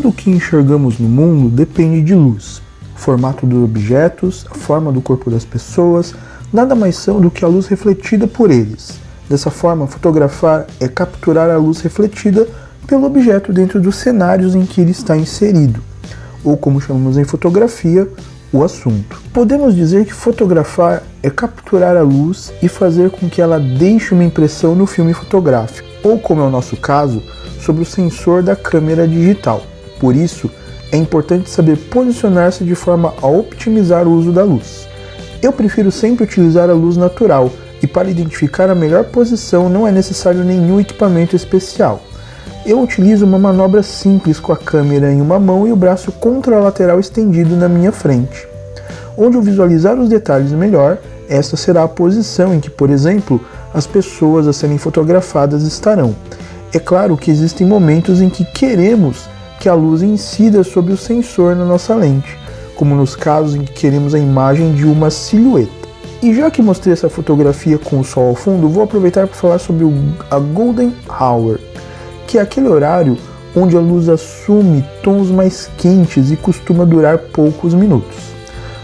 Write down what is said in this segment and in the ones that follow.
Tudo o que enxergamos no mundo depende de luz. O formato dos objetos, a forma do corpo das pessoas, nada mais são do que a luz refletida por eles. Dessa forma, fotografar é capturar a luz refletida pelo objeto dentro dos cenários em que ele está inserido, ou como chamamos em fotografia, o assunto. Podemos dizer que fotografar é capturar a luz e fazer com que ela deixe uma impressão no filme fotográfico, ou como é o nosso caso, sobre o sensor da câmera digital. Por isso, é importante saber posicionar-se de forma a optimizar o uso da luz. Eu prefiro sempre utilizar a luz natural, e para identificar a melhor posição não é necessário nenhum equipamento especial. Eu utilizo uma manobra simples com a câmera em uma mão e o braço contralateral estendido na minha frente. Onde eu visualizar os detalhes melhor, esta será a posição em que, por exemplo, as pessoas a serem fotografadas estarão. É claro que existem momentos em que queremos que a luz incida sobre o sensor na nossa lente, como nos casos em que queremos a imagem de uma silhueta. E já que mostrei essa fotografia com o sol ao fundo, vou aproveitar para falar sobre a Golden Hour, que é aquele horário onde a luz assume tons mais quentes e costuma durar poucos minutos.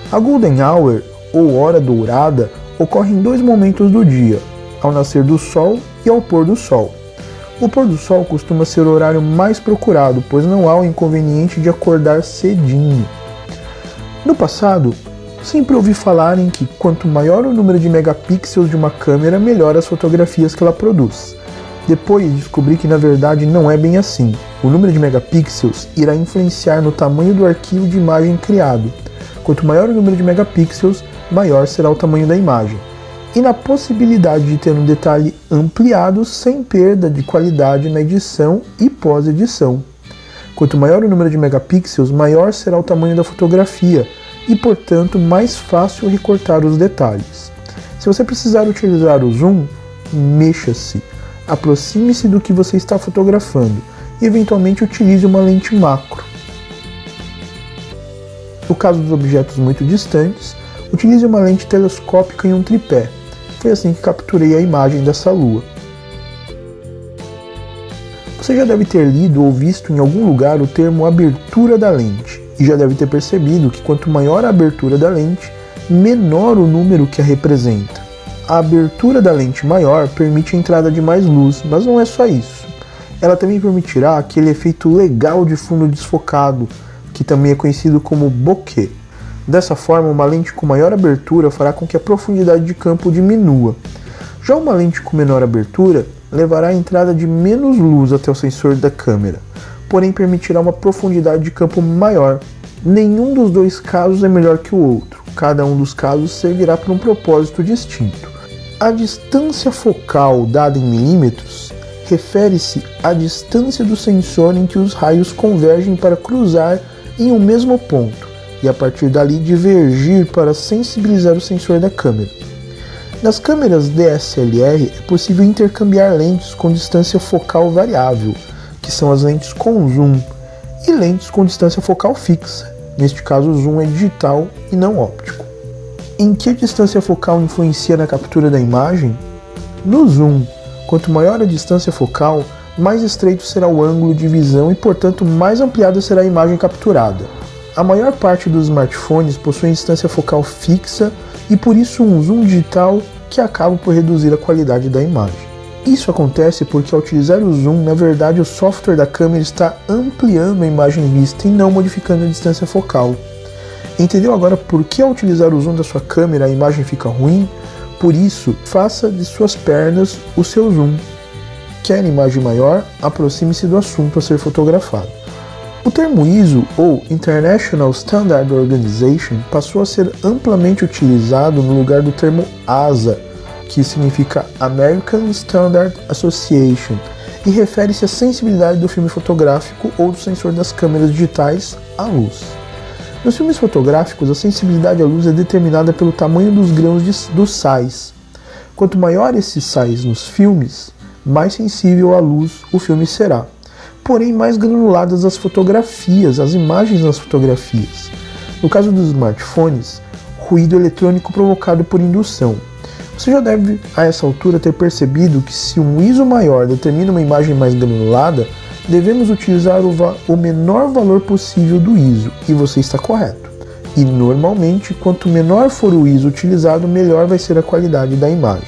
A Golden Hour, ou Hora Dourada, ocorre em dois momentos do dia, ao nascer do sol e ao pôr do sol. O pôr do sol costuma ser o horário mais procurado, pois não há o inconveniente de acordar cedinho. No passado, sempre ouvi falar em que quanto maior o número de megapixels de uma câmera, melhor as fotografias que ela produz. Depois descobri que na verdade não é bem assim. O número de megapixels irá influenciar no tamanho do arquivo de imagem criado. Quanto maior o número de megapixels, maior será o tamanho da imagem. E na possibilidade de ter um detalhe ampliado sem perda de qualidade na edição e pós-edição. Quanto maior o número de megapixels, maior será o tamanho da fotografia e, portanto, mais fácil recortar os detalhes. Se você precisar utilizar o zoom, mexa-se. Aproxime-se do que você está fotografando e eventualmente utilize uma lente macro. No caso dos objetos muito distantes, utilize uma lente telescópica em um tripé. Foi assim que capturei a imagem dessa lua. Você já deve ter lido ou visto em algum lugar o termo abertura da lente, e já deve ter percebido que quanto maior a abertura da lente, menor o número que a representa. A abertura da lente maior permite a entrada de mais luz, mas não é só isso. Ela também permitirá aquele efeito legal de fundo desfocado, que também é conhecido como bokeh. Dessa forma, uma lente com maior abertura fará com que a profundidade de campo diminua. Já uma lente com menor abertura levará a entrada de menos luz até o sensor da câmera, porém permitirá uma profundidade de campo maior. Nenhum dos dois casos é melhor que o outro, cada um dos casos servirá para um propósito distinto. A distância focal dada em milímetros refere-se à distância do sensor em que os raios convergem para cruzar em um mesmo ponto e a partir dali divergir para sensibilizar o sensor da câmera. Nas câmeras DSLR é possível intercambiar lentes com distância focal variável, que são as lentes com zoom, e lentes com distância focal fixa. Neste caso, o zoom é digital e não óptico. Em que a distância focal influencia na captura da imagem? No zoom, quanto maior a distância focal, mais estreito será o ângulo de visão e, portanto, mais ampliada será a imagem capturada. A maior parte dos smartphones possuem distância focal fixa e, por isso, um zoom digital que acaba por reduzir a qualidade da imagem. Isso acontece porque, ao utilizar o zoom, na verdade o software da câmera está ampliando a imagem vista e não modificando a distância focal. Entendeu agora por que, ao utilizar o zoom da sua câmera, a imagem fica ruim? Por isso, faça de suas pernas o seu zoom. Quer imagem maior? Aproxime-se do assunto a ser fotografado. O termo ISO, ou International Standard Organization, passou a ser amplamente utilizado no lugar do termo ASA, que significa American Standard Association, e refere-se à sensibilidade do filme fotográfico ou do sensor das câmeras digitais à luz. Nos filmes fotográficos, a sensibilidade à luz é determinada pelo tamanho dos grãos dos sais. Quanto maior esses sais nos filmes, mais sensível à luz o filme será. Porém, mais granuladas as fotografias, as imagens nas fotografias. No caso dos smartphones, ruído eletrônico provocado por indução. Você já deve, a essa altura, ter percebido que se um ISO maior determina uma imagem mais granulada, devemos utilizar o menor valor possível do ISO, e você está correto. E normalmente, quanto menor for o ISO utilizado, melhor vai ser a qualidade da imagem.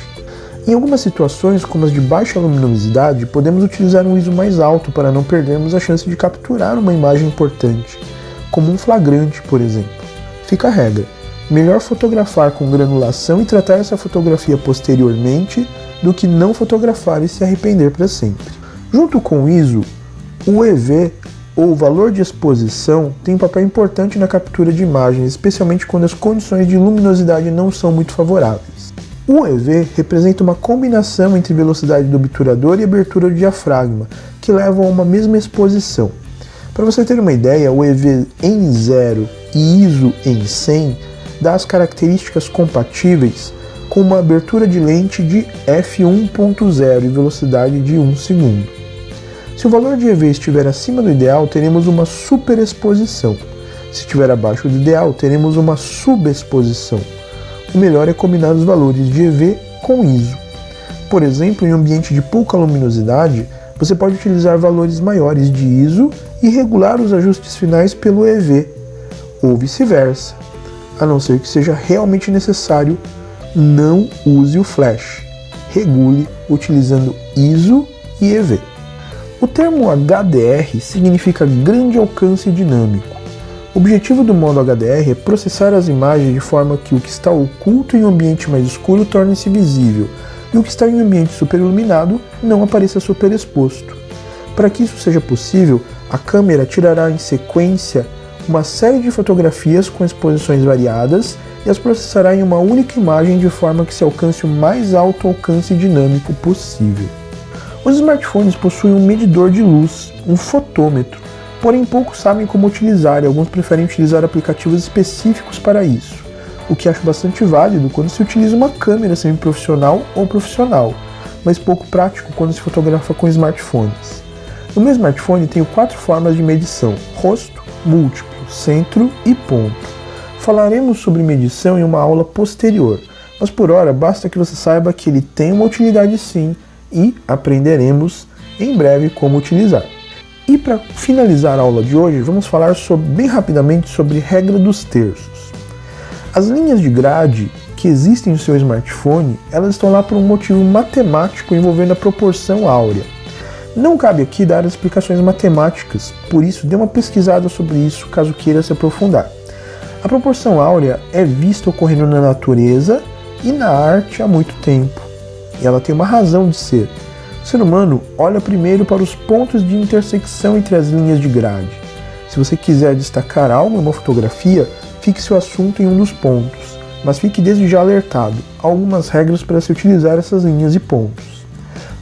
Em algumas situações, como as de baixa luminosidade, podemos utilizar um ISO mais alto para não perdermos a chance de capturar uma imagem importante, como um flagrante, por exemplo. Fica a regra: melhor fotografar com granulação e tratar essa fotografia posteriormente do que não fotografar e se arrepender para sempre. Junto com o ISO, o EV, ou valor de exposição, tem um papel importante na captura de imagens, especialmente quando as condições de luminosidade não são muito favoráveis. O EV representa uma combinação entre velocidade do obturador e abertura do diafragma, que levam a uma mesma exposição. Para você ter uma ideia, o EV em 0 e ISO em 100 dá as características compatíveis com uma abertura de lente de f1.0 e velocidade de 1 segundo. Se o valor de EV estiver acima do ideal, teremos uma superexposição. Se estiver abaixo do ideal, teremos uma subexposição. O melhor é combinar os valores de EV com ISO. Por exemplo, em um ambiente de pouca luminosidade, você pode utilizar valores maiores de ISO e regular os ajustes finais pelo EV, ou vice-versa. A não ser que seja realmente necessário, não use o flash. Regule utilizando ISO e EV. O termo HDR significa grande alcance dinâmico. O objetivo do modo HDR é processar as imagens de forma que o que está oculto em um ambiente mais escuro torne-se visível e o que está em um ambiente superiluminado não apareça superexposto. Para que isso seja possível, a câmera tirará em sequência uma série de fotografias com exposições variadas e as processará em uma única imagem de forma que se alcance o mais alto alcance dinâmico possível. Os smartphones possuem um medidor de luz, um fotômetro, porém poucos sabem como utilizar e alguns preferem utilizar aplicativos específicos para isso, o que acho bastante válido quando se utiliza uma câmera semi-profissional ou profissional, mas pouco prático quando se fotografa com smartphones. No meu smartphone tenho 4 formas de medição: rosto, múltiplo, centro e ponto. Falaremos sobre medição em uma aula posterior, mas por hora basta que você saiba que ele tem uma utilidade sim e aprenderemos em breve como utilizar. E para finalizar a aula de hoje, vamos falar bem rapidamente sobre regra dos terços. As linhas de grade que existem no seu smartphone, elas estão lá por um motivo matemático envolvendo a proporção áurea. Não cabe aqui dar explicações matemáticas, por isso dê uma pesquisada sobre isso caso queira se aprofundar. A proporção áurea é vista ocorrendo na natureza e na arte há muito tempo, e ela tem uma razão de ser. O ser humano olha primeiro para os pontos de intersecção entre as linhas de grade. Se você quiser destacar algo em uma fotografia, fixe o assunto em um dos pontos, mas fique desde já alertado. Há algumas regras para se utilizar essas linhas e pontos.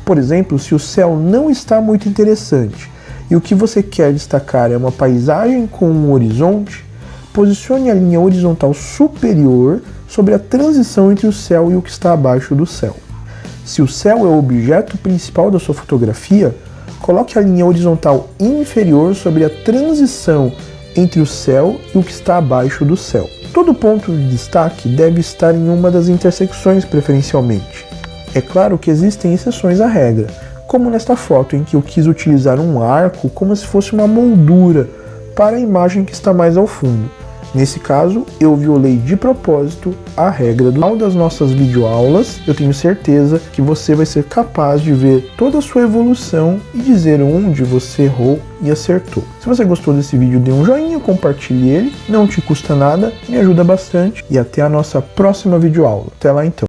Por exemplo, se o céu não está muito interessante e o que você quer destacar é uma paisagem com um horizonte, posicione a linha horizontal superior sobre a transição entre o céu e o que está abaixo do céu. Se o céu é o objeto principal da sua fotografia, coloque a linha horizontal inferior sobre a transição entre o céu e o que está abaixo do céu. Todo ponto de destaque deve estar em uma das intersecções preferencialmente. É claro que existem exceções à regra, como nesta foto em que eu quis utilizar um arco como se fosse uma moldura para a imagem que está mais ao fundo. Nesse caso, eu violei de propósito a regra do final das nossas videoaulas. Eu tenho certeza que você vai ser capaz de ver toda a sua evolução e dizer onde você errou e acertou. Se você gostou desse vídeo, dê um joinha, compartilhe ele, não te custa nada, me ajuda bastante e até a nossa próxima videoaula. Até lá então.